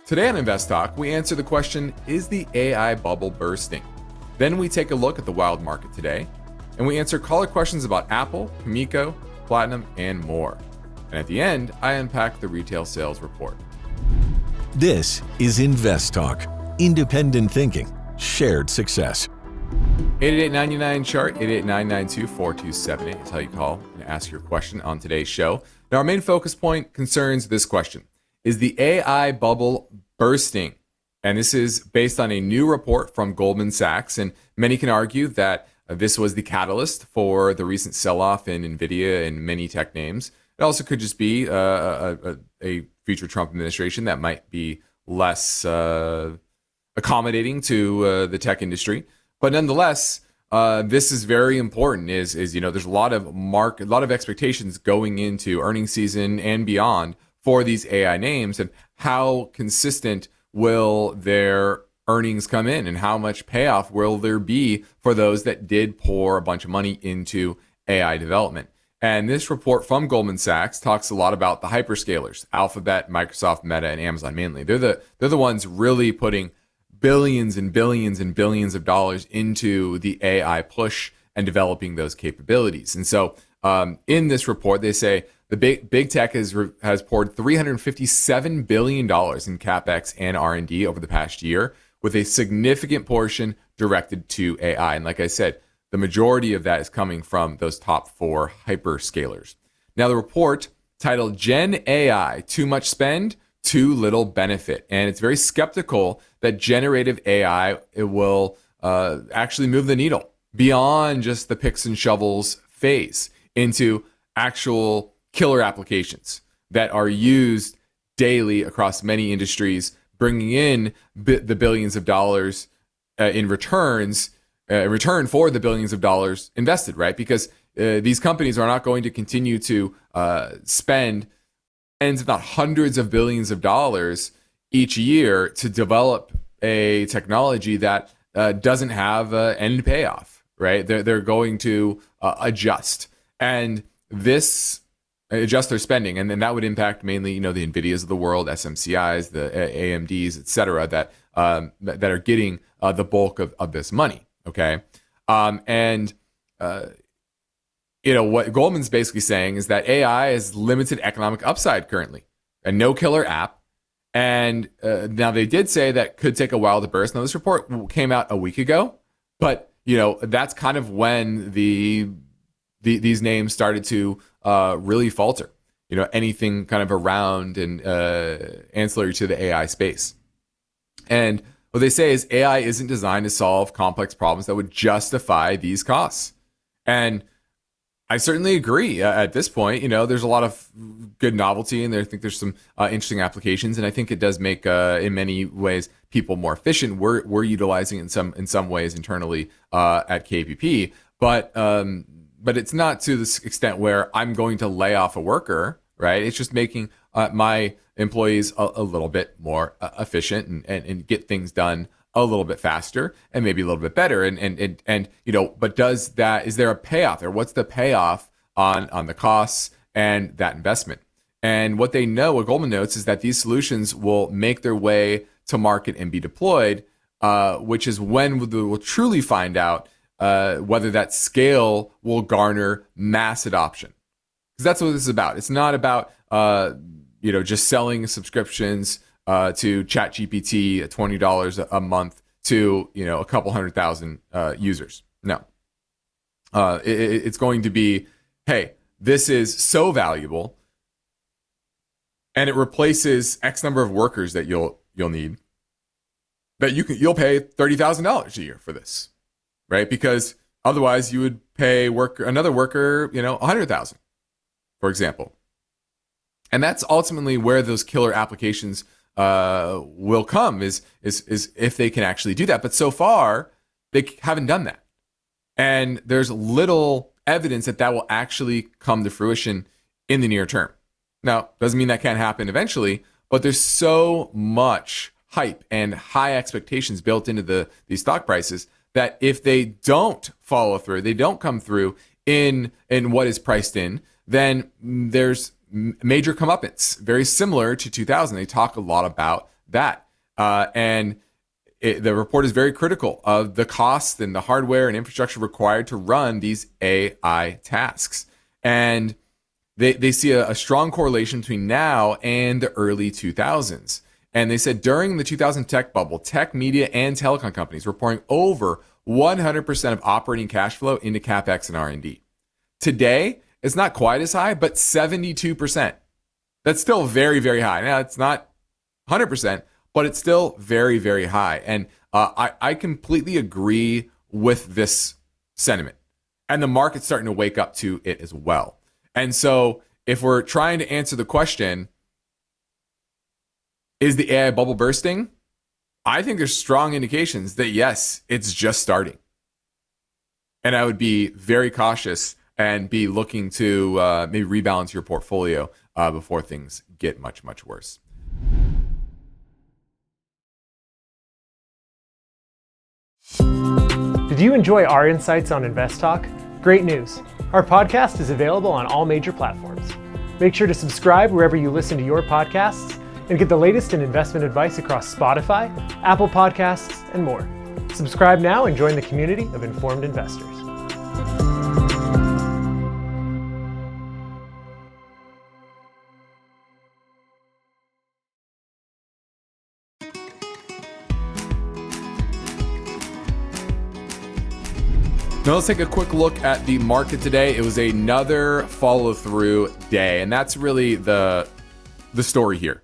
Today on InvestTalk, we answer the question, is the AI bubble bursting? Then we take a look at the wild market today, and we answer caller questions about Apple, Cameco, Platinum, and more. And at the end, I unpack the retail sales report. This is InvestTalk. Independent thinking, shared success. 888-99-CHART, 888-992-4278 is how you call and ask your question on today's show. Now, our main focus point concerns this question. Is the AI bubble bursting? And this is based on a new report from Goldman Sachs. And many can argue that this was the catalyst for the recent sell-off in NVIDIA and many tech names. It also could just be a future Trump administration that might be less accommodating to the tech industry. But nonetheless, this is very important. Is there's a lot of expectations going into earnings season and beyond for these AI names, and how consistent will their earnings come in, and how much payoff will there be for those that did pour a bunch of money into AI development. And this report from Goldman Sachs talks a lot about the hyperscalers, Alphabet, Microsoft, Meta, and Amazon mainly. They're the ones really putting billions and billions and billions of dollars into the AI push and developing those capabilities. And so in this report, they say the big tech has poured $357 billion in CapEx and R&D over the past year, with a significant portion directed to AI. And like I said, the majority of that is coming from those top four hyperscalers. Now, the report titled Gen AI, Too Much Spend, Too Little Benefit. And it's very skeptical that generative AI will actually move the needle beyond just the picks and shovels phase into actual killer applications that are used daily across many industries, bringing in the billions of dollars in return for the billions of dollars invested, right? Because these companies are not going to continue to spend tens, if not hundreds of billions of dollars each year to develop a technology that doesn't have an end payoff, right? They're going to adjust, and this adjust their spending, and then that would impact mainly, the NVIDIAs of the world, SMCIs, the AMDs, et cetera, that are getting the bulk of this money. Okay, what Goldman's basically saying is that AI has limited economic upside currently, and no killer app. And now they did say that could take a while to burst. Now, this report came out a week ago, but that's kind of when these names started to really falter. Anything kind of around and ancillary to the AI space. And what they say is AI isn't designed to solve complex problems that would justify these costs. And I certainly agree at this point. There's a lot of good novelty in there. I think there's some interesting applications, and I think it does make, in many ways, people more efficient. We're utilizing it in some ways internally at KPP, but it's not to this extent where I'm going to lay off a worker, right? It's just making my employees a little bit more efficient and get things done a little bit faster and maybe a little bit better. But is there a payoff there? What's the payoff on the costs and that investment? And what Goldman notes is that these solutions will make their way to market and be deployed, which is when we'll truly find out whether that scale will garner mass adoption. Because that's what this is about. It's not about just selling subscriptions to ChatGPT at $20 a month to a couple 100,000 users. No, it's going to be, hey, this is so valuable, and it replaces X number of workers that you'll need, that you'll pay $30,000 a year for this, right? Because otherwise you would pay another worker, $100,000, for example. And that's ultimately where those killer applications will come, is if they can actually do that. But so far, they haven't done that. And there's little evidence that will actually come to fruition in the near term. Now, doesn't mean that can't happen eventually, but there's so much hype and high expectations built into these stock prices that if they don't follow through, they don't come through in what is priced in, then there's major comeuppance, very similar to 2000. They talk a lot about that. The report is very critical of the costs and the hardware and infrastructure required to run these AI tasks. And they see a strong correlation between now and the early 2000s. And they said during the 2000 tech bubble, tech, media, and telecom companies were pouring over 100% of operating cash flow into CapEx and R&D. Today, it's not quite as high, but 72%. That's still very, very high. Now, it's not 100%, but it's still very, very high. And I completely agree with this sentiment. And the market's starting to wake up to it as well. And so if we're trying to answer the question, is the AI bubble bursting? I think there's strong indications that yes, it's just starting. And I would be very cautious and be looking to maybe rebalance your portfolio before things get much, much worse. Did you enjoy our insights on InvestTalk? Great news. Our podcast is available on all major platforms. Make sure to subscribe wherever you listen to your podcasts and get the latest in investment advice across Spotify, Apple Podcasts, and more. Subscribe now and join the community of informed investors. Now let's take a quick look at the market today. It was another follow-through day, and that's really the story here.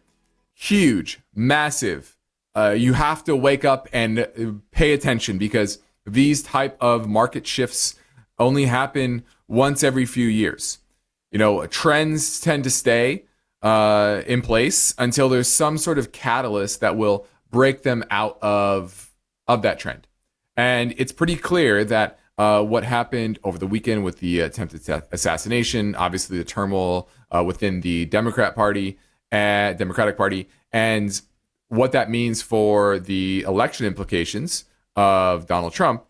Huge, massive. You have to wake up and pay attention because these type of market shifts only happen once every few years. You know, trends tend to stay in place until there's some sort of catalyst that will break them out of that trend. And it's pretty clear that what happened over the weekend with the attempted assassination, obviously the turmoil within the Democratic Party, and what that means for the election implications of Donald Trump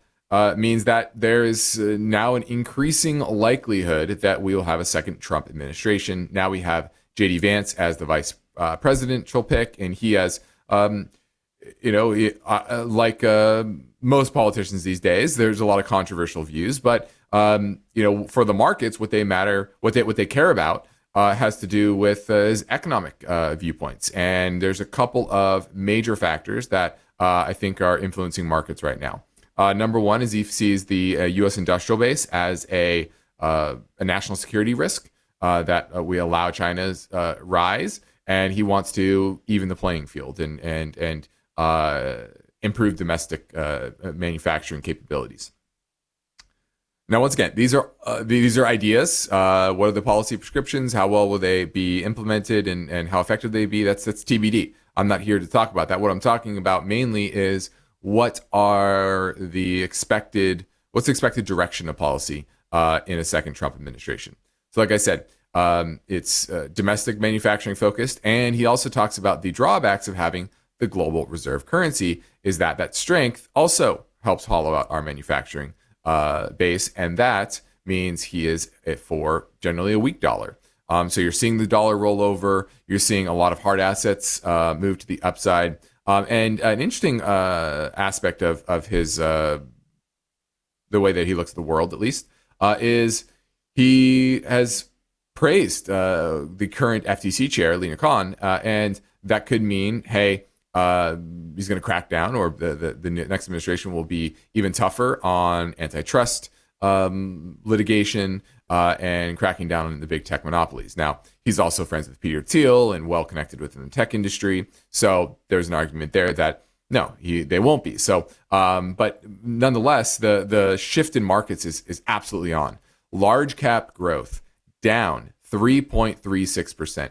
means that there is now an increasing likelihood that we will have a second Trump administration. Now we have J.D. Vance as the vice presidential pick, and he has, most politicians these days, there's a lot of controversial views, but for the markets, what they care about has to do with his economic viewpoints, and there's a couple of major factors that I think are influencing markets right now. Number one is he sees the U.S. industrial base as a national security risk that we allow China's rise, and he wants to even the playing field and improve domestic manufacturing capabilities. Now, once again, these are ideas. What are the policy prescriptions? How well will they be implemented, and how effective they be? That's TBD. I'm not here to talk about that. What I'm talking about mainly is what's the expected direction of policy in a second Trump administration. So, like I said, it's domestic manufacturing focused, and he also talks about the drawbacks of having the global reserve currency is that strength also helps hollow out our manufacturing base, and that means he is for generally a weak dollar. So you're seeing the dollar roll over. You're seeing a lot of hard assets move to the upside. And an interesting aspect of his the way that he looks at the world, at least, is he has praised the current FTC chair, Lina Khan, and that could mean, hey, he's going to crack down, or the next administration will be even tougher on antitrust litigation and cracking down on the big tech monopolies. Now, he's also friends with Peter Thiel and well connected within the tech industry. So there's an argument there that no, they won't be. So, but nonetheless, the shift in markets is absolutely on. Large cap growth down 3.36%.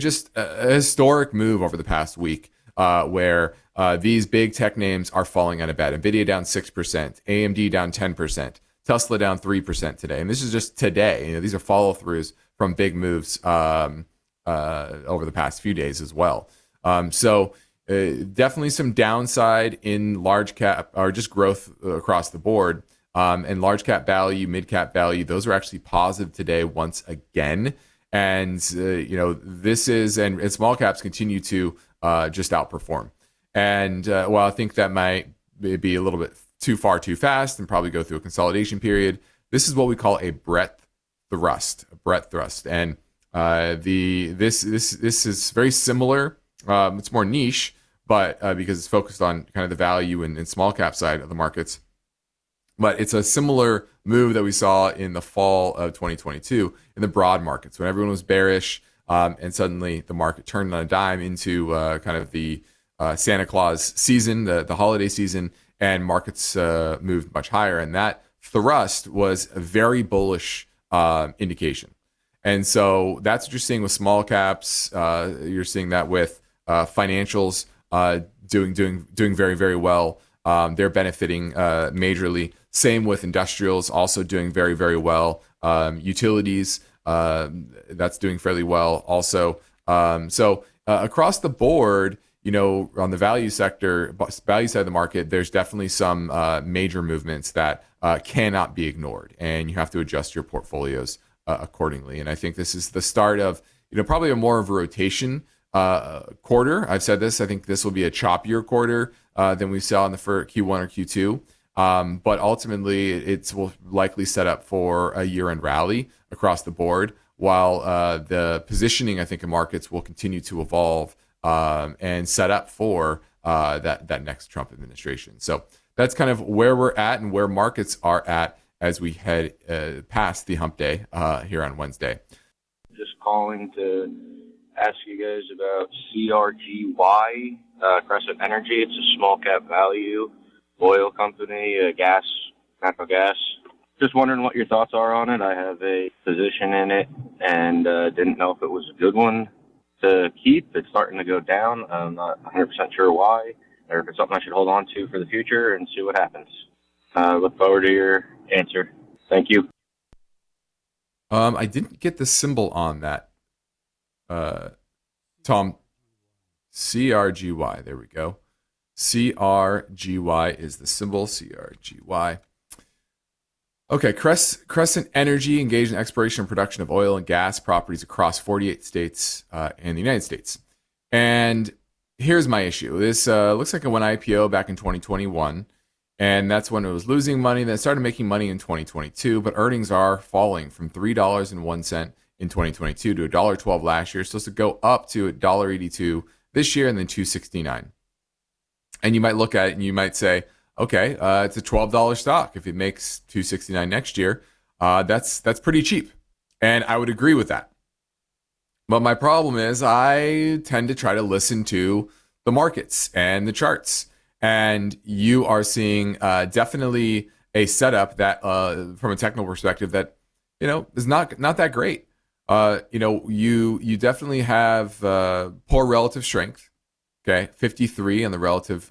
Just a historic move over the past week. Where these big tech names are falling out of bed. NVIDIA down 6%, AMD down 10%, Tesla down 3% today. And this is just today. These are follow-throughs from big moves over the past few days as well. So definitely some downside in large cap, or just growth across the board. And large cap value, mid cap value, those are actually positive today once again. And this is, and small caps continue to just outperform. And while I think that might be a little bit too far too fast and probably go through a consolidation period, this is what we call a breadth thrust. And this is very similar. It's more niche, but because it's focused on kind of the value and small cap side of the markets. But it's a similar move that we saw in the fall of 2022 in the broad markets when everyone was bearish, and suddenly the market turned on a dime into kind of the Santa Claus season, the holiday season, and markets moved much higher. And that thrust was a very bullish indication. And so that's what you're seeing with small caps. You're seeing that with financials doing very, very well. They're benefiting majorly. Same with industrials, also doing very, very well. Utilities, that's doing fairly well also. So across the board, on the value side of the market, there's definitely some major movements that cannot be ignored, and you have to adjust your portfolios accordingly. And I think this is the start of, probably a more of a rotation quarter. I've said this. I think this will be a choppier quarter than we saw in the Q1 or Q2. But ultimately, it will likely set up for a year-end rally across the board, while the positioning, I think, in markets will continue to evolve and set up for that next Trump administration. So that's kind of where we're at and where markets are at as we head past the hump day here on Wednesday. Just calling to ask you guys about CRGY, Crescent Energy. It's a small cap value oil company, natural gas. Just wondering what your thoughts are on it. I have a position in it and didn't know if it was a good one to keep. It's starting to go down. I'm not 100% sure why, or if it's something I should hold on to for the future and see what happens. Look forward to your answer. Thank you. I didn't get the symbol on that. Tom, CRGY. There we go. CRGY is the symbol. CRGY. Okay, Crescent Energy engaged in exploration and production of oil and gas properties across 48 states and the United States. And here's my issue. This looks like it went IPO back in 2021, and that's when it was losing money. Then it started making money in 2022, but earnings are falling from $3.01 in 2022 to $1.12 last year. It's supposed to go up to $1.82 this year and then $2.69. And you might look at it and you might say, okay, it's a $12 stock. If it makes $2.69 next year, that's pretty cheap. And I would agree with that. But my problem is I tend to try to listen to the markets and the charts. And you are seeing definitely a setup that, from a technical perspective, that is not that great. You definitely have poor relative strength. Okay, 53 on the relative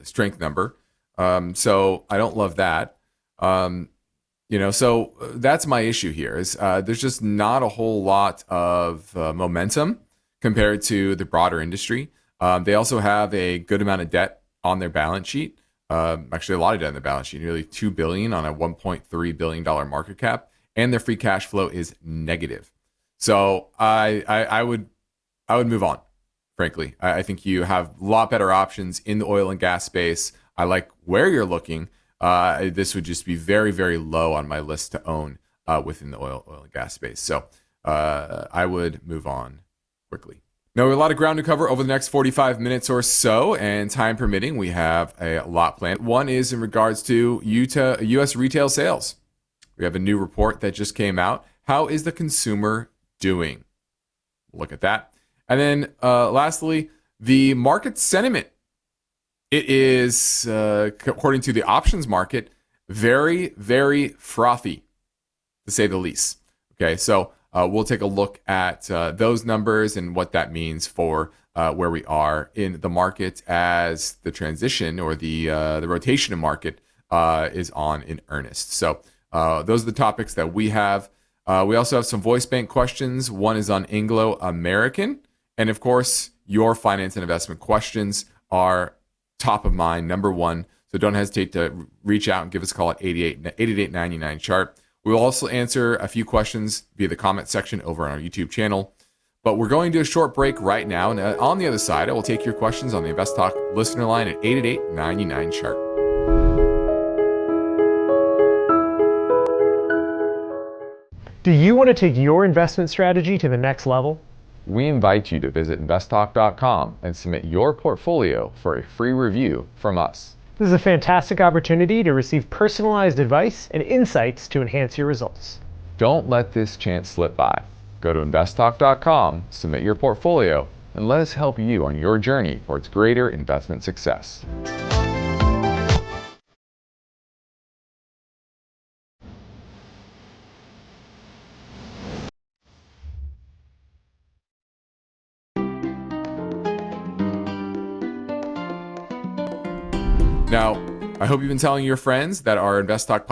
strength number. So I don't love that. So that's my issue here. Is there's just not a whole lot of momentum compared to the broader industry. They also have a good amount of debt on their balance sheet. Actually, a lot of debt on their balance sheet, nearly $2 billion on a $1.3 billion market cap, and their free cash flow is negative. So I would move on. Frankly, I think you have a lot better options in the oil and gas space. I like where you're looking. This would just be very, very low on my list to own within the oil and gas space. So I would move on quickly. Now, we have a lot of ground to cover over the next 45 minutes or so, and time permitting, we have a lot planned. One is in regards to U.S. retail sales. We have a new report that just came out. How is the consumer doing? Look at that. And then lastly, the market sentiment. It is, according to the options market, very, very frothy, to say the least. Okay, so we'll take a look at those numbers and what that means for where we are in the market as the transition or the rotation of market is on in earnest. So those are the topics that we have. We also have some voice bank questions. One is on Anglo-American. And of course, your finance and investment questions are top of mind, number one. So don't hesitate to reach out and give us a call at 888-99 chart. We will also answer a few questions via the comment section over on our YouTube channel. But we're going to a short break right now. And on the other side, I will take your questions on the InvestTalk listener line at 888-99-CHART. Do you want to take your investment strategy to the next level? We invite you to visit InvestTalk.com and submit your portfolio for a free review from us. This is a fantastic opportunity to receive personalized advice and insights to enhance your results. Don't let this chance slip by. Go to InvestTalk.com, submit your portfolio, and let us help you on your journey towards greater investment success. Now, I hope you've been telling your friends that our InvestTalk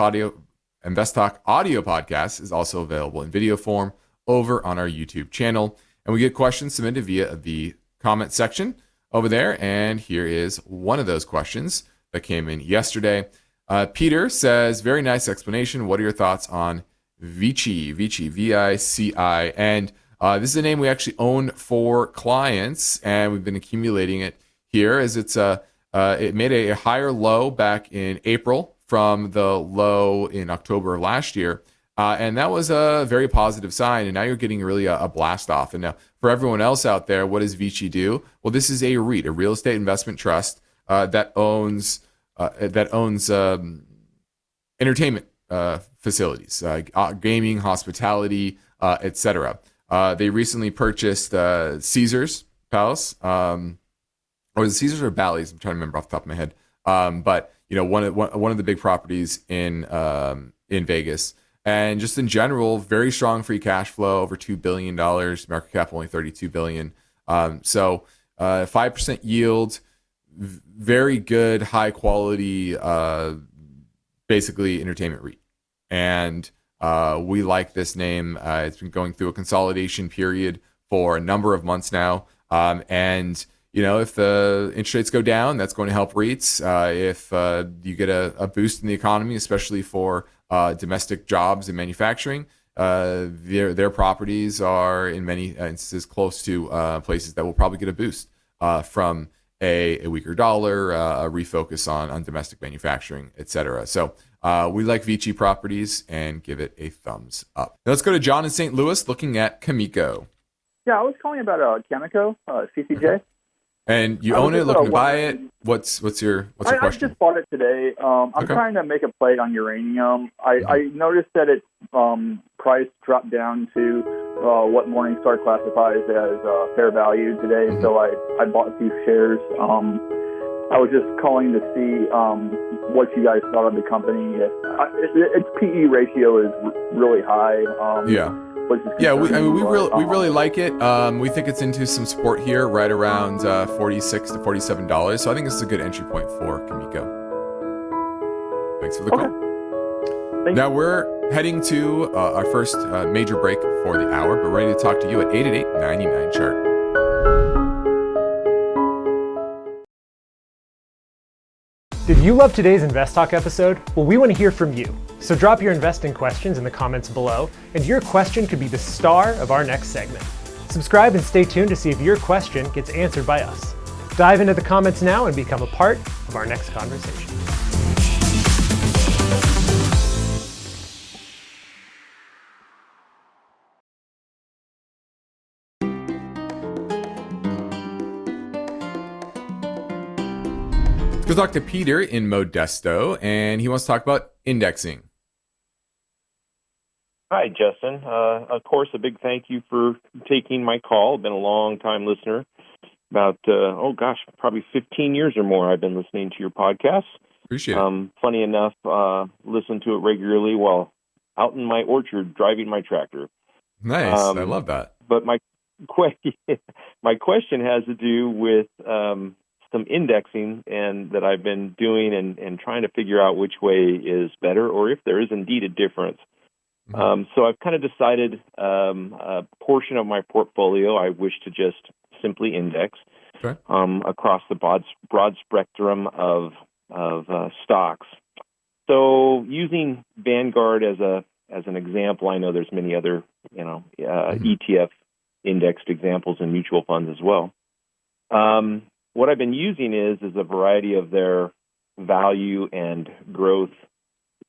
audio podcast is also available in video form over on our YouTube channel. And we get questions submitted via the comment section over there. And here is one of those questions that came in yesterday. Peter says, very nice explanation. What are your thoughts on VICI, V-I-C-I? And this is a name we actually own for clients, and we've been accumulating it here as it made a higher low back in April from the low in October of last year. And that was a very positive sign. And now you're getting really a blast off. And now for everyone else out there, what does VICI do? Well, this is a REIT, a real estate investment trust that owns entertainment facilities, gaming, hospitality, etc. They recently purchased Caesars Palace. Or was it Caesars or Bally's? I'm trying to remember off the top of my head. But one of the big properties in Vegas, and just in general, very strong free cash flow, over $2 billion. Market cap only $32 billion. So 5% yield, very good, high quality, basically entertainment REIT. And we like this name. It's been going through a consolidation period for a number of months now, and if the interest rates go down, that's going to help REITs. If you get a boost in the economy, especially for domestic jobs and manufacturing, their properties are in many instances close to places that will probably get a boost from a weaker dollar, a refocus on domestic manufacturing, etc. So we like VICI Properties and give it a thumbs up. Now let's go to John in St. Louis looking at Cameco. Yeah, I was calling about Cameco, CCJ. And you own it, looking to buy it. What's your question? I just bought it today. I'm trying to make a play on uranium. I noticed that its price dropped down to what Morningstar classifies as fair value today, so I bought a few shares. I was just calling to see what you guys thought of the company. Its PE ratio is really high. Yeah, we really like it. We think it's into some support here, right around $46 to $47. So I think this is a good entry point for Cameco. Thanks for the call. Now we're heading to our first major break for the hour, but ready to talk to you at 888-99-CHART. Did you love today's InvestTalk episode? Well, we want to hear from you. So drop your investing questions in the comments below, and your question could be the star of our next segment. Subscribe and stay tuned to see if your question gets answered by us. Dive into the comments now and become a part of our next conversation. Let's go talk to Peter in Modesto, and he wants to talk about indexing. Hi, Justin. Of course, a big thank you for taking my call. I've been a long-time listener. About, probably 15 years or more I've been listening to your podcast. Appreciate it. Funny enough, listen to it regularly while out in my orchard driving my tractor. Nice. I love that. But my question has to do with some indexing and that I've been doing and trying to figure out which way is better or if there is indeed a difference. So I've kind of decided a portion of my portfolio I wish to just simply index across the broad spectrum of stocks. So using Vanguard as an example, I know there's many other ETF indexed examples in mutual funds as well. What I've been using is a variety of their value and growth,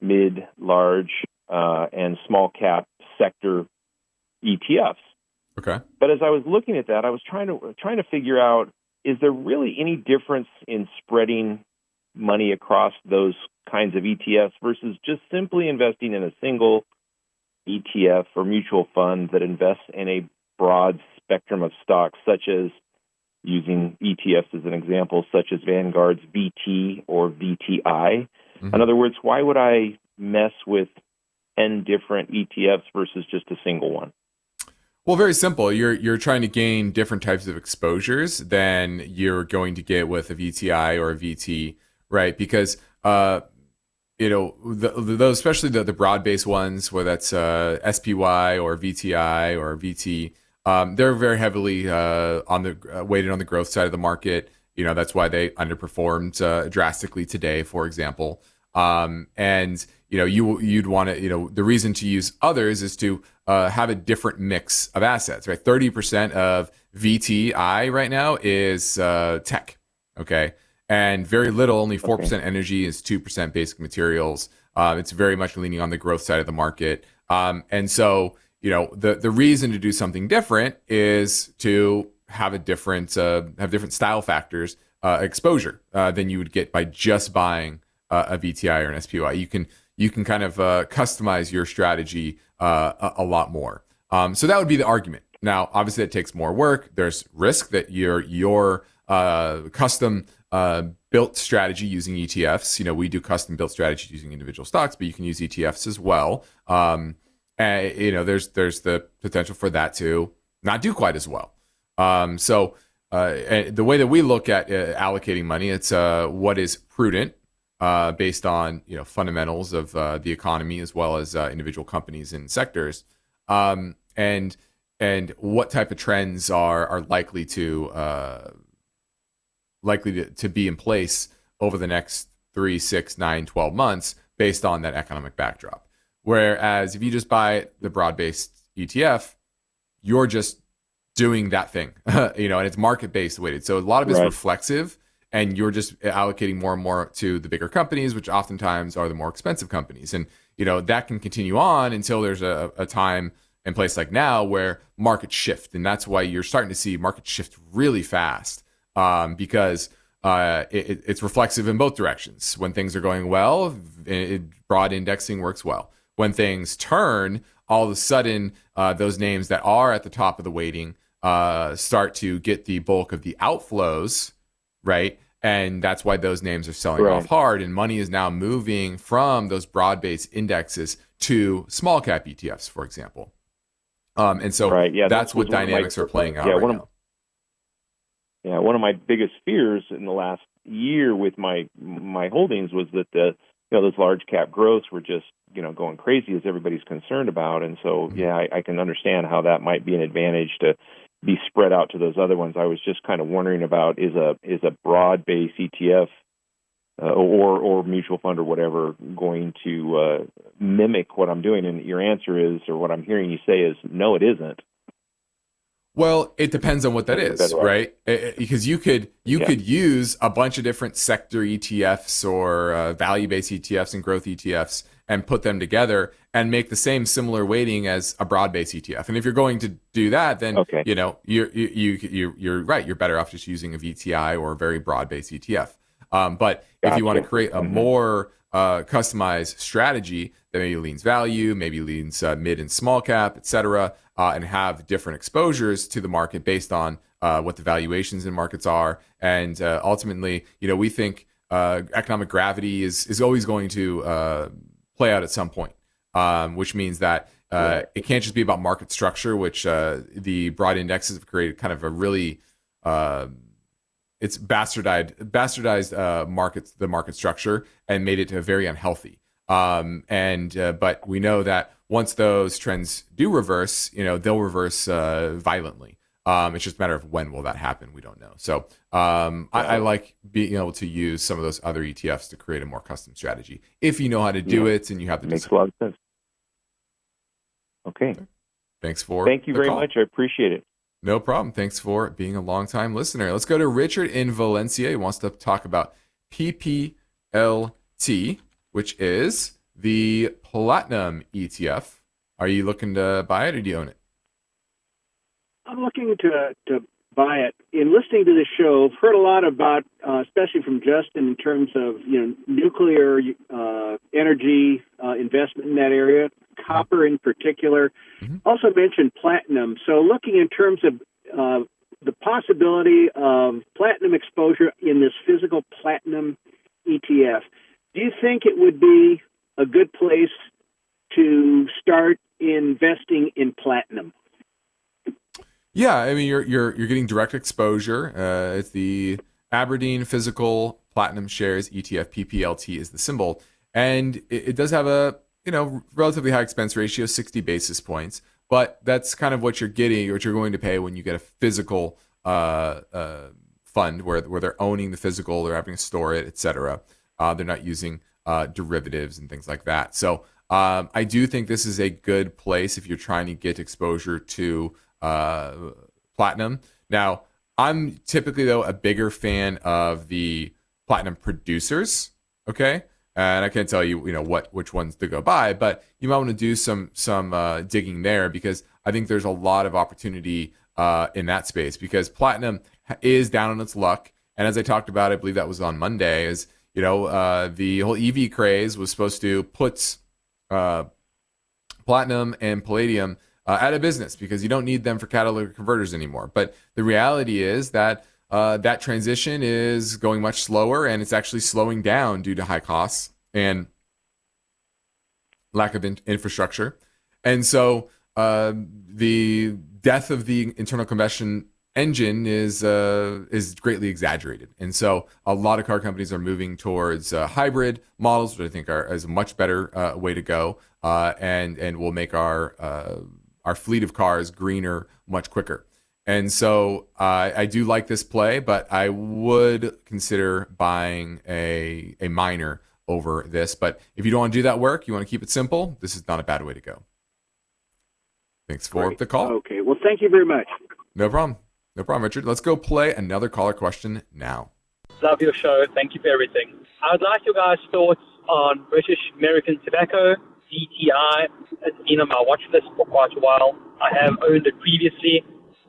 mid, large, and small cap sector ETFs. Okay. But as I was looking at that, I was trying to figure out, is there really any difference in spreading money across those kinds of ETFs versus just simply investing in a single ETF or mutual fund that invests in a broad spectrum of stocks, such as, using ETFs as an example, such as Vanguard's VT or VTI. Mm-hmm. In other words, why would I mess with 10 different ETFs versus just a single one? Well, very simple. You're trying to gain different types of exposures than you're going to get with a VTI or a VT, right? Because those, especially the broad-based ones, whether that's SPY or VTI or VT, they're very heavily weighted on the growth side of the market. That's why they underperformed drastically today, for example. And you'd want to, the reason to use others is to have a different mix of assets, right? 30% of VTI right now is tech, okay? And very little, only 4% energy, is 2% basic materials. It's very much leaning on the growth side of the market. And so, the reason to do something different is to have different style factors, exposure than you would get by just buying a VTI or an SPY. You can kind of customize your strategy a lot more. So that would be the argument. Now, obviously, it takes more work. There's risk that your custom built strategy using ETFs. We do custom built strategies using individual stocks, but you can use ETFs as well. There's the potential for that to not do quite as well. So the way that we look at allocating money, it's what is prudent based on fundamentals of the economy as well as individual companies and sectors, and what type of trends are likely to be in place over the next 3, 6, 9, 12 months based on that economic backdrop. Whereas if you just buy the broad-based ETF, you're just doing that thing, and it's market-based weighted. So a lot of it's reflexive, and you're just allocating more and more to the bigger companies, which oftentimes are the more expensive companies. And, that can continue on until there's a time and place like now where markets shift. And that's why you're starting to see markets shift really fast, because it's reflexive in both directions. When things are going well, broad indexing works well. When things turn, all of a sudden, those names that are at the top of the weighting start to get the bulk of the outflows, right? And that's why those names are selling off hard. And money is now moving from those broad-based indexes to small cap ETFs, for example. And so that's what dynamics are playing out right now. One of my biggest fears in the last year with my holdings was that those large cap growths were just going crazy, as everybody's concerned about. And so I can understand how that might be an advantage to be spread out to those other ones. I was just kind of wondering about, is a broad based ETF or mutual fund or whatever going to mimic what I'm doing? And your answer is, or what I'm hearing you say is, no, it isn't. Well, it depends on what that is, right? Because you could use a bunch of different sector ETFs or value-based ETFs and growth ETFs and put them together and make the same similar weighting as a broad-based ETF. And if you're going to do that, then you're right. You're better off just using a VTI or a very broad-based ETF. But if you want to create a more customized strategy that maybe leans value, maybe leans mid and small cap, et cetera, and have different exposures to the market based on what the valuations in markets are. And ultimately, we think economic gravity is always going to play out at some point, which means that it can't just be about market structure, which the broad indexes have created kind of a really it's bastardized the market structure and made it very unhealthy. But we know that once those trends do reverse, they'll reverse violently. It's just a matter of when will that happen. We don't know. So I like being able to use some of those other ETFs to create a more custom strategy if you know how to do it and you have the makes a lot of sense. Okay. Thank you very much. I appreciate it. No problem. Thanks for being a longtime listener. Let's go to Richard in Valencia. He wants to talk about PPLT, which is the Platinum ETF. Are you looking to buy it or do you own it? I'm looking to buy it. In listening to the show, I've heard a lot about, especially from Justin, in terms of nuclear energy investment in that area, copper in particular. Also mentioned platinum. So looking in terms of the possibility of platinum exposure in this physical platinum ETF, do you think it would be a good place to start investing in platinum? Yeah, I mean you're getting direct exposure. It's the Aberdeen Physical Platinum Shares ETF. PPLT is the symbol, and it does have a relatively high expense ratio, 60 basis points. But that's kind of what you're getting, what you're going to pay when you get a physical fund where they're owning the physical, they're having to store it, etc. They're not using derivatives and things like that. So I do think this is a good place if you're trying to get exposure to platinum. Now, I'm typically though a bigger fan of the platinum producers. Okay, and I can't tell you which ones to go buy, but you might want to do some digging there because I think there's a lot of opportunity in that space because platinum is down on its luck. And as I talked about, I believe that was on Monday, is the whole EV craze was supposed to put platinum and palladium out of business because you don't need them for catalytic converters anymore. But the reality is that that transition is going much slower, and it's actually slowing down due to high costs and lack of infrastructure. And so the death of the internal combustion engine is greatly exaggerated. And so a lot of car companies are moving towards hybrid models, which I think is a much better way to go, and will make our fleet of cars greener much quicker. And so I do like this play, but I would consider buying a miner over this. But if you don't want to do that work, you want to keep it simple, this is not a bad way to go. Thanks for the call. Okay. Well, thank you very much. No problem. No problem, Richard. Let's go play another caller question now. Love your show. Thank you for everything. I would like your guys' thoughts on British American Tobacco, DTI. It's been on my watch list for quite a while. I have owned it previously.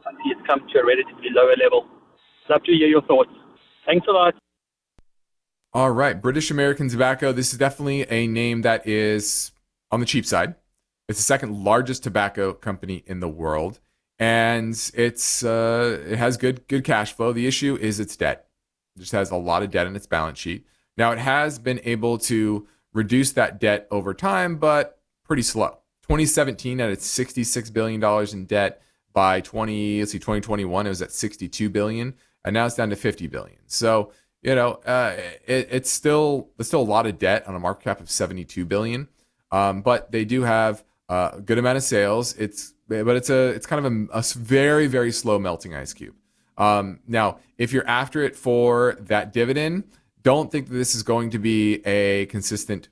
I see it's come to a relatively lower level. Love to hear your thoughts. Thanks a lot. All right. British American Tobacco. This is definitely a name that is on the cheap side. It's the second largest tobacco company in the world. And it has good cash flow. The issue is its debt. It just has a lot of debt in its balance sheet. Now, it has been able to reduce that debt over time, but pretty slow. 2017 at its $66 billion in debt. By 2021, it was at $62 billion, and now it's down to $50 billion. So, it's still a lot of debt on a market cap of $72 billion. But they do have a good amount of sales. It's kind of a very, very slow melting ice cube. Now, if you're after it for that dividend, don't think that this is going to be a consistent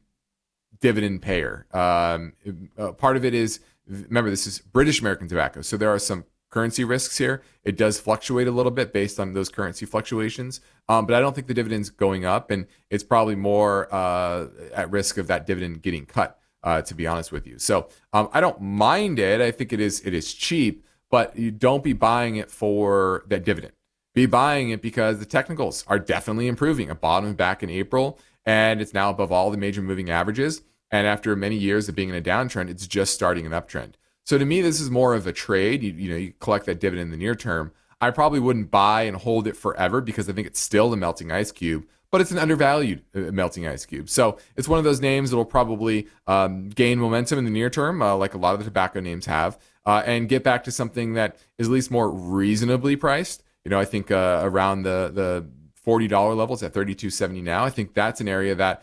dividend payer. Part of it is, remember, this is British American Tobacco, so there are some currency risks here. It does fluctuate a little bit based on those currency fluctuations, but I don't think the dividend's going up, and it's probably more at risk of that dividend getting cut, to be honest with you. So I don't mind it. I think it is cheap, but you don't be buying it for that dividend. Be buying it because the technicals are definitely improving. It bottomed back in April, and it's now above all the major moving averages. And after many years of being in a downtrend, it's just starting an uptrend. So to me, this is more of a trade. You collect that dividend in the near term. I probably wouldn't buy and hold it forever because I think it's still the melting ice cube, but it's an undervalued melting ice cube. So it's one of those names that will probably gain momentum in the near term, like a lot of the tobacco names have, and get back to something that is at least more reasonably priced. I think around the $40 levels at $32.70 now. I think that's an area that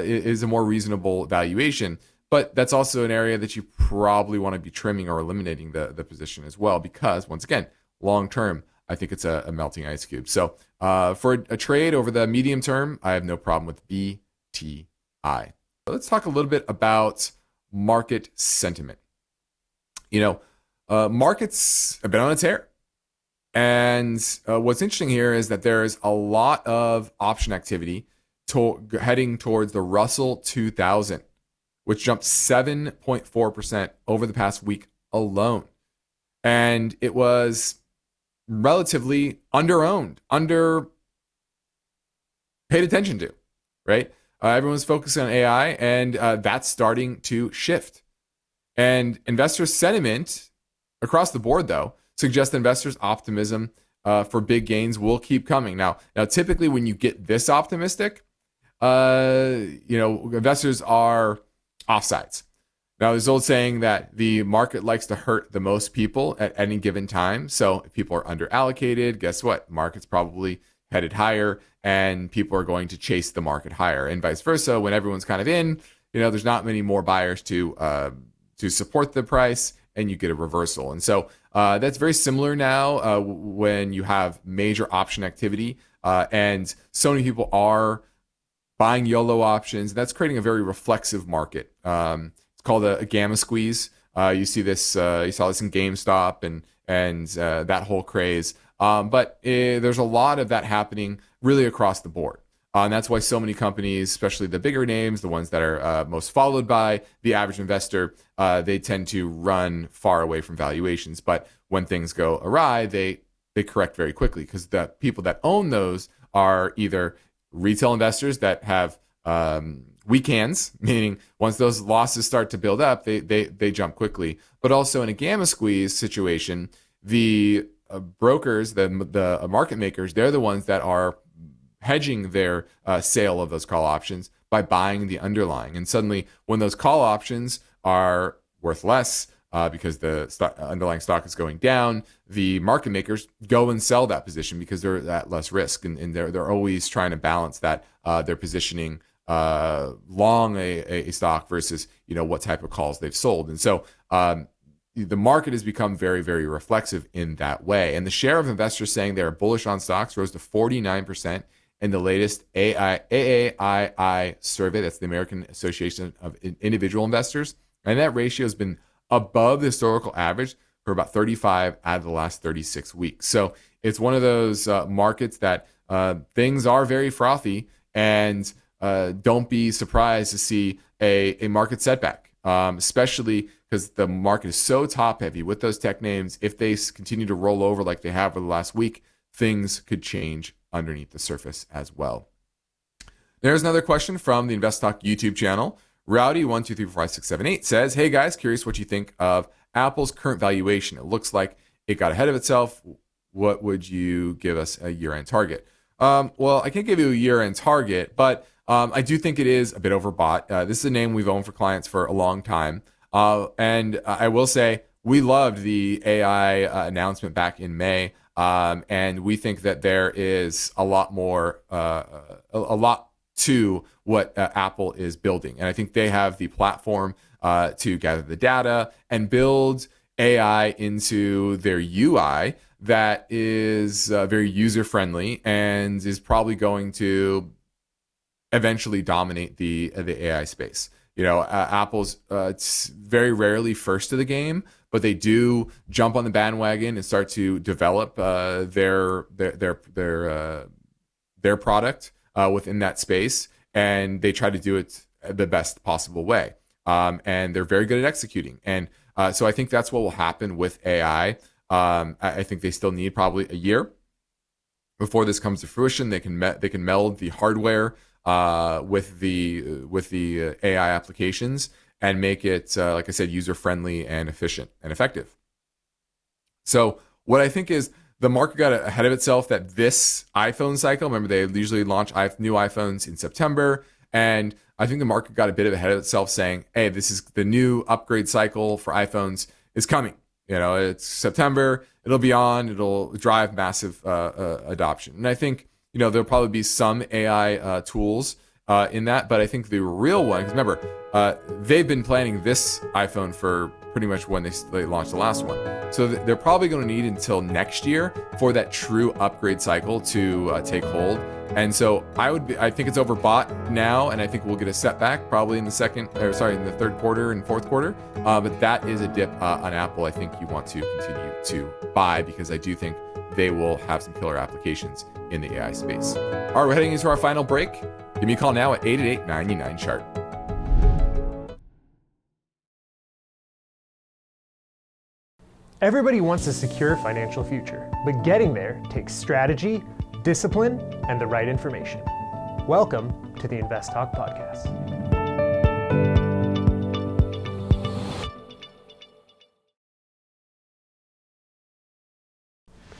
is a more reasonable valuation, but that's also an area that you probably want to be trimming or eliminating the position as well, because once again, long term, I think it's a melting ice cube. So for a trade over the medium term, I have no problem with BTI. Let's talk a little bit about market sentiment. Markets have been on a tear. And what's interesting here is that there's a lot of option activity heading towards the Russell 2000, which jumped 7.4% over the past week alone. And it was relatively underowned, paid attention to, right? Everyone's focused on AI, and that's starting to shift. And investor sentiment across the board, though, suggests investors' optimism for big gains will keep coming. Now, typically when you get this optimistic, investors are offsides. Now, there's old saying that the market likes to hurt the most people at any given time. So if people are underallocated, guess what? Market's probably headed higher, and people are going to chase the market higher, and vice versa. When everyone's kind of in, there's not many more buyers to support the price, and you get a reversal. And so that's very similar now when you have major option activity, and so many people are buying YOLO options. That's creating a very reflexive market. It's called a gamma squeeze. You see this. You saw this in GameStop and that whole craze. But there's a lot of that happening really across the board. And that's why so many companies, especially the bigger names, the ones that are most followed by the average investor, they tend to run far away from valuations. But when things go awry, they correct very quickly, because the people that own those are either retail investors that have weak hands, meaning once those losses start to build up, they jump quickly. But also in a gamma squeeze situation, the brokers, the market makers, they're the ones that are hedging their sale of those call options by buying the underlying. And suddenly, when those call options are worth less because the underlying stock is going down, the market makers go and sell that position because they're at less risk, and they're always trying to balance that their positioning long a stock versus what type of calls they've sold. And so the market has become very, very reflexive in that way. And the share of investors saying they're bullish on stocks rose to 49% in the latest AAPL survey. That's the American Association of Individual Investors. And that ratio has been above the historical average for about 35 out of the last 36 weeks. So it's one of those markets that things are very frothy, and don't be surprised to see a market setback, especially because the market is so top heavy with those tech names. If they continue to roll over like they have over the last week, things could change underneath the surface as well. There's another question from the InvestTalk YouTube channel. Rowdy12345678 says, "Hey guys, curious what you think of Apple's current valuation. It looks like it got ahead of itself. What would you give us a year-end target?" Well, I can't give you a year-end target, but I do think it is a bit overbought. This is a name we've owned for clients for a long time. And I will say we loved the AI announcement back in May. And we think that there is a lot more, a lot to what Apple is building. And I think they have the platform to gather the data and build AI into their UI that is very user-friendly and is probably going to eventually dominate the AI space. Apple's it's very rarely first to the game, but they do jump on the bandwagon and start to develop their product within that space, and they try to do it the best possible way. And they're very good at executing. And so I think that's what will happen with AI. I think they still need probably a year before this comes to fruition. They can meld the hardware with the AI applications and make it, like I said, user-friendly and efficient and effective. So what I think is the market got ahead of itself that this iPhone cycle, remember they usually launch new iPhones in September, and I think the market got a bit ahead of itself saying, hey, this is the new upgrade cycle for iPhones is coming. It's September, it'll be on, it'll drive massive adoption. And I think there'll probably be some AI tools in that, but I think the real one, because remember, they've been planning this iPhone for pretty much when they launched the last one. So they're probably going to need until next year for that true upgrade cycle to take hold. And so I think it's overbought now, and I think we'll get a setback probably in the third quarter and fourth quarter. But that is a dip on Apple. I think you want to continue to buy, because I do think they will have some killer applications in the AI space. All right, we're heading into our final break. Give me a call now at 888-99-CHART. Everybody wants a secure financial future, but getting there takes strategy, discipline, and the right information. Welcome to the InvestTalk podcast.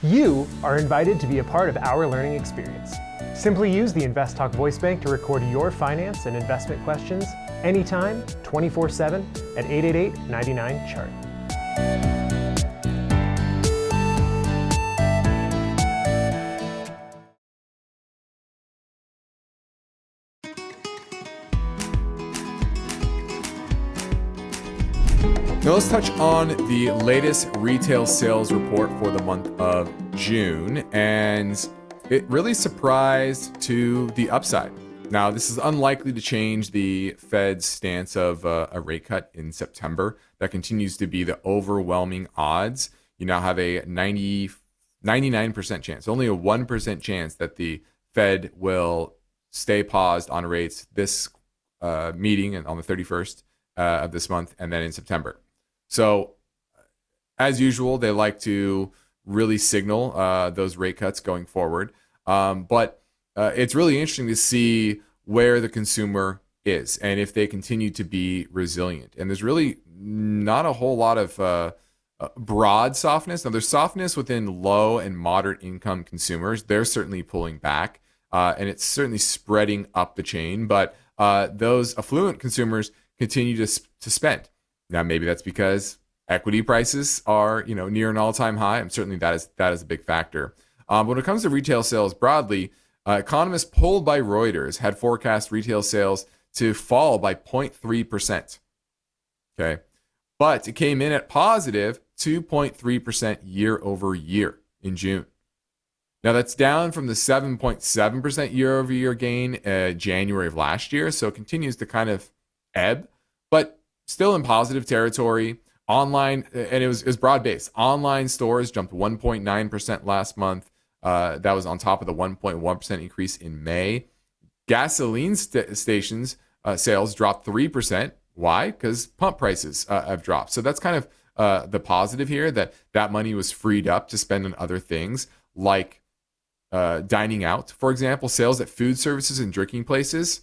You are invited to be a part of our learning experience. Simply use the InvestTalk voice bank to record your finance and investment questions anytime, 24/7 at 888-99-CHART. Now let's touch on the latest retail sales report for the month of June, and it really surprised to the upside. Now, this is unlikely to change the Fed's stance of a rate cut in September. That continues to be the overwhelming odds. You now have a 99% chance, only a 1% chance that the Fed will stay paused on rates this meeting on the 31st of this month, and then in September. So, as usual, they like to really signal those rate cuts going forward. But it's really interesting to see where the consumer is and if they continue to be resilient. And there's really not a whole lot of broad softness. Now, there's softness within low and moderate income consumers. They're certainly pulling back, and it's certainly spreading up the chain. But those affluent consumers continue to spend. Now, maybe that's because equity prices are, near an all-time high. And certainly that is a big factor. When it comes to retail sales broadly, economists polled by Reuters had forecast retail sales to fall by 0.3%. Okay, but it came in at positive 2.3% year over year in June. Now that's down from the 7.7% year over year gain January of last year. So it continues to kind of ebb, but still in positive territory. Online, and it was broad-based. Online stores jumped 1.9% last month. That was on top of the 1.1% increase in May. Gasoline stations sales dropped 3%. Why? Because pump prices have dropped. So that's kind of the positive here, that money was freed up to spend on other things like dining out. For example, sales at food services and drinking places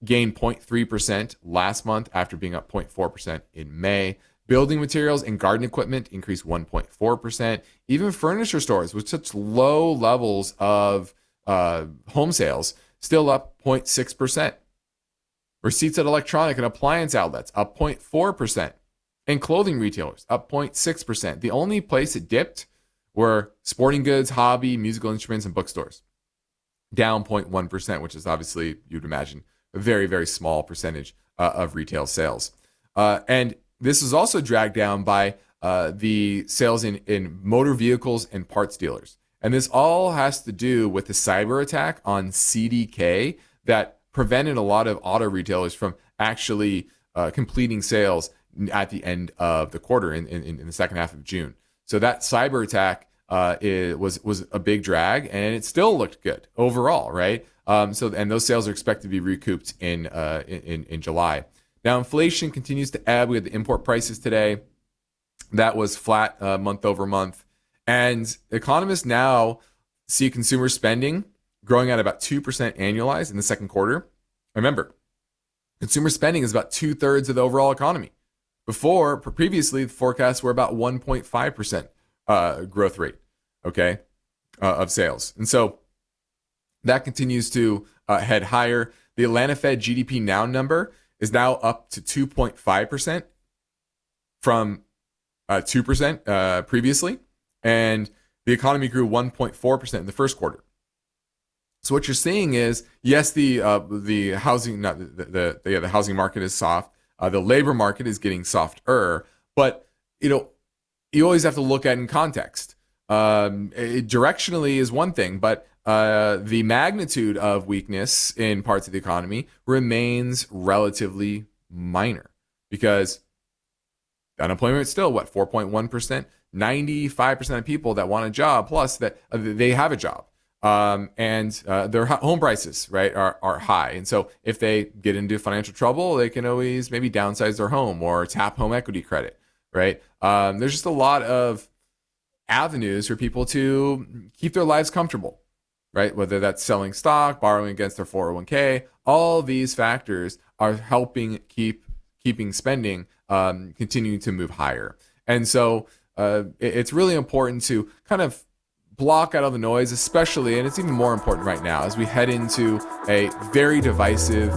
gained 0.3% last month after being up 0.4% in May. Building materials and garden equipment increased 1.4%. Even furniture stores with such low levels of home sales still up 0.6%. Receipts at electronic and appliance outlets up 0.4%. And clothing retailers up 0.6%. The only place it dipped were sporting goods, hobby, musical instruments, and bookstores. Down 0.1%, which is obviously, you'd imagine, a very, very small percentage of retail sales. And this is also dragged down by the sales in motor vehicles and parts dealers. And this all has to do with the cyber attack on CDK that prevented a lot of auto retailers from actually completing sales at the end of the quarter in the second half of June. So that cyber attack was a big drag, and it still looked good overall, right? And those sales are expected to be recouped in July. Now, inflation continues to ebb. We had the import prices today. That was flat month over month. And economists now see consumer spending growing at about 2% annualized in the second quarter. Remember, consumer spending is about 2/3 of the overall economy. Previously, the forecasts were about 1.5% growth rate, of sales. And so that continues to head higher. The Atlanta Fed GDP Now number is now up to 2.5% from 2% previously, and the economy grew 1.4% in the first quarter. So what you're seeing is, yes, the housing the housing market is soft, the labor market is getting softer, But, you always have to look at it in context. Directionally is one thing, but the magnitude of weakness in parts of the economy remains relatively minor, because unemployment is still 4.1%. 95% of people that want a job, plus that they have a job, and their home prices, right, are high. And so if they get into financial trouble, they can always maybe downsize their home or tap home equity credit, right? There's just a lot of avenues for people to keep their lives comfortable, right? Whether that's selling stock, borrowing against their 401k, all these factors are helping keeping spending continuing to move higher. And so it's really important to kind of block out all the noise, especially, and it's even more important right now as we head into a very divisive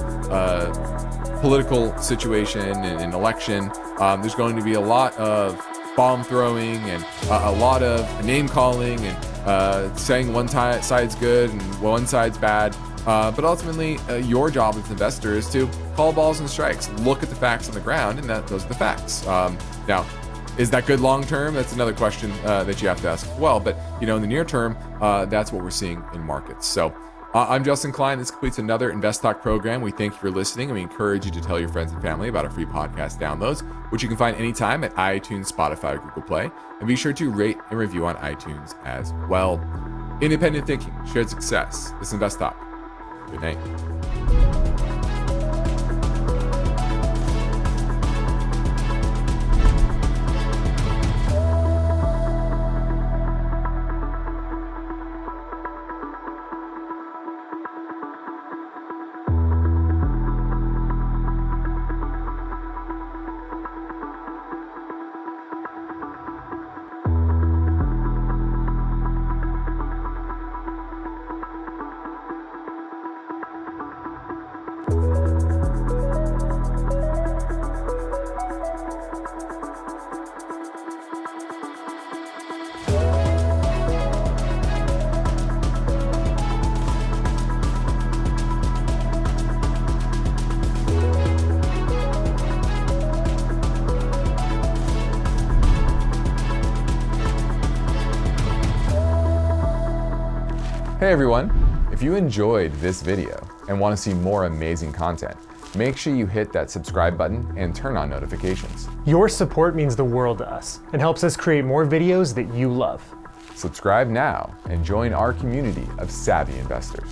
political situation and an election. There's going to be a lot of bomb throwing and a lot of name calling and saying one side's good and one side's bad. But ultimately, your job as an investor is to call balls and strikes, look at the facts on the ground, and those are the facts. Now, is that good long term? That's another question that you have to ask as well. But in the near term, that's what we're seeing in markets. So I'm Justin Klein. This completes another InvestTalk program. We thank you for listening, and we encourage you to tell your friends and family about our free podcast downloads, which you can find anytime at iTunes, Spotify, or Google Play. And be sure to rate and review on iTunes as well. Independent thinking, shared success. This is InvestTalk. Good night. Hey everyone, if you enjoyed this video and want to see more amazing content, make sure you hit that subscribe button and turn on notifications. Your support means the world to us and helps us create more videos that you love. Subscribe now and join our community of savvy investors.